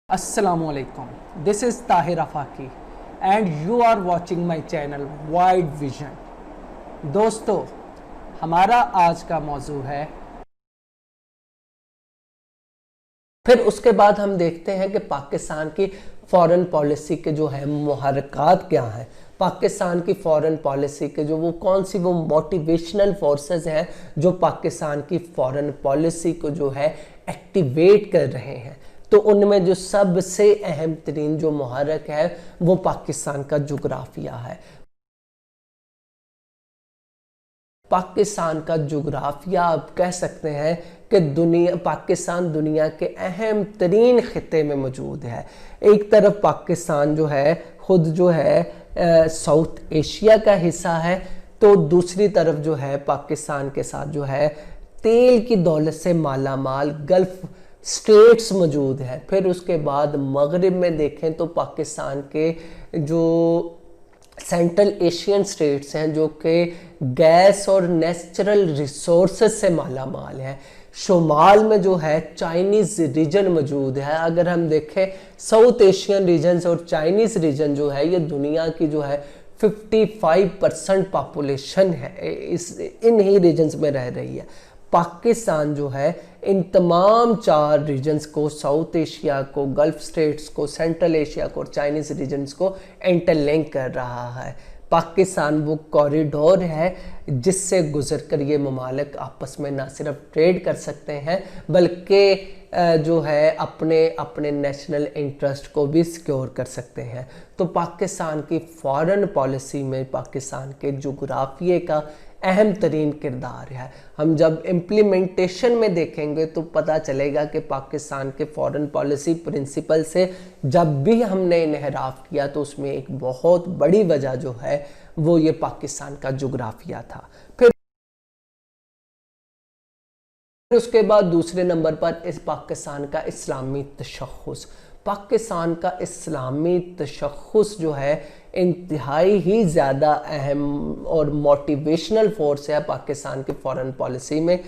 Assalamu alaikum. This is Tahir Afaki and you are watching my channel Wide Vision. दोस्तों, हमारा आज का मौजू है। फिर उसके बाद हम देखते हैं कि पाकिस्तान की फॉरेन पॉलिसी के जो है मुहर्रिकात क्या हैं, पाकिस्तान की फॉरेन पॉलिसी के जो वो कौन सी वो मोटिवेशनल फोर्सेस हैं जो पाकिस्तान की फॉरेन पॉलिसी को जो है एक्टिवेट कर रहे हैं। तो उनमें जो सबसे अहम तरीन जो मुहर्रिक है वो पाकिस्तान का जोग्राफिया है। पाकिस्तान का जोग्राफिया आप कह सकते हैं कि पाकिस्तान दुनिया के अहम तरीन खिते में मौजूद है। एक तरफ पाकिस्तान जो है खुद जो है साउथ एशिया का हिस्सा है, तो दूसरी तरफ जो है पाकिस्तान के साथ जो है तेल की दौलत से माला माल गल्फ स्टेट्स मौजूद है। फिर उसके बाद मगरिब में देखें तो पाकिस्तान के जो सेंट्रल एशियन स्टेट्स हैं जो कि गैस और नेचुरल रिसोर्सेस से माला माल हैं। शुमाल में जो है चाइनीज़ रीजन मौजूद है। अगर हम देखें साउथ एशियन रीजन्स और चाइनीज़ रीजन जो है ये दुनिया की जो है 55% पॉपुलेशन है इन ही रीजन्स में रह रही है। पाकिस्तान जो है इन तमाम चार रीजन्स को, साउथ एशिया को, गल्फ स्टेट्स को, सेंट्रल एशिया को और चाइनीज़ रीजन्स को इंटरलिंक कर रहा है। पाकिस्तान वो कॉरिडोर है जिससे गुजरकर ये ममालिक आपस में ना सिर्फ ट्रेड कर सकते हैं बल्कि जो है अपने नेशनल इंटरेस्ट को भी सिक्योर कर सकते हैं। तो पाकिस्तान की फॉरेन पॉलिसी में पाकिस्तान के जोग्राफिए का अहम तरीन किरदार है। हम जब इम्प्लीमेंटेशन में देखेंगे तो पता चलेगा कि पाकिस्तान के फॉरेन पॉलिसी प्रिंसिपल से जब भी हमने इन्हिराफ किया तो उसमें एक बहुत बड़ी वजह जो है वो ये पाकिस्तान का जोग्राफिया था। फिर उसके बाद दूसरे नंबर पर इस पाकिस्तान का इस्लामी तशख़्ख़ुस। पाकिस्तान का इस्लामी तशख़्ख़ुस जो है इंतहाई ही ज़्यादा अहम और मोटिवेशनल फोर्स है पाकिस्तान की फॉरेन पॉलिसी में।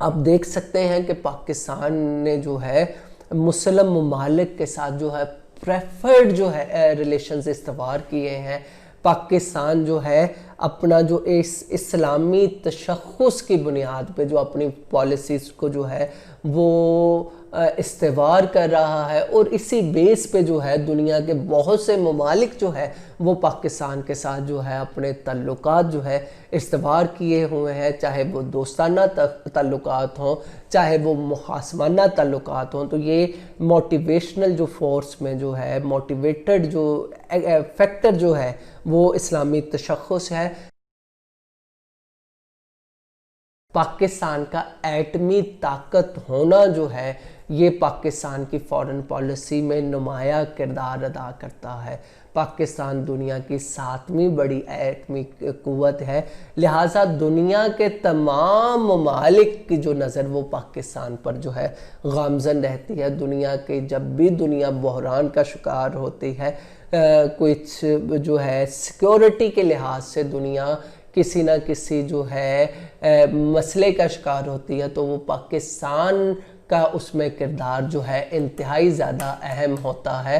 आप देख सकते हैं कि पाकिस्तान ने जो है मुस्लिम ममालिक के साथ जो है प्रेफर्ड जो है रिलेशंस इस्तवार किए हैं। पाकिस्तान जो है अपना जो इस इस्लामी तशख़्ख़ुस की बुनियाद पे जो अपनी पॉलिसीज़ को जो है वो इस्तेवार कर रहा है और इसी बेस पे जो है दुनिया के बहुत से ममालिक जो है वो पाकिस्तान के साथ जो है अपने ताल्लुकात जो है इस्तेवार किए हुए हैं, चाहे वो दोस्ताना ताल्लुकात हों चाहे वो मुखासमाना ताल्लुकात हों। तो ये मोटिवेशनल जो फोर्स में जो है मोटिवेटेड जो फैक्टर जो है वो इस्लामी तशख़्ख़ुस है। पाकिस्तान का एटमी ताकत होना जो है ये पाकिस्तान की फॉरेन पॉलिसी में नुमाया किरदार अदा करता है। पाकिस्तान दुनिया की 7वीं बड़ी एटमी क़ुव्वत है, लिहाजा दुनिया के तमाम ममालिक की जो नज़र वो पाकिस्तान पर जो है गामज़न रहती है। दुनिया के जब भी दुनिया बहरान का शिकार होती है, कुछ जो है सिक्योरिटी के लिहाज से दुनिया किसी ना किसी जो है मसले का शिकार होती है, तो वो पाकिस्तान का उसमें किरदार जो है इंतहाई ज़्यादा अहम होता है।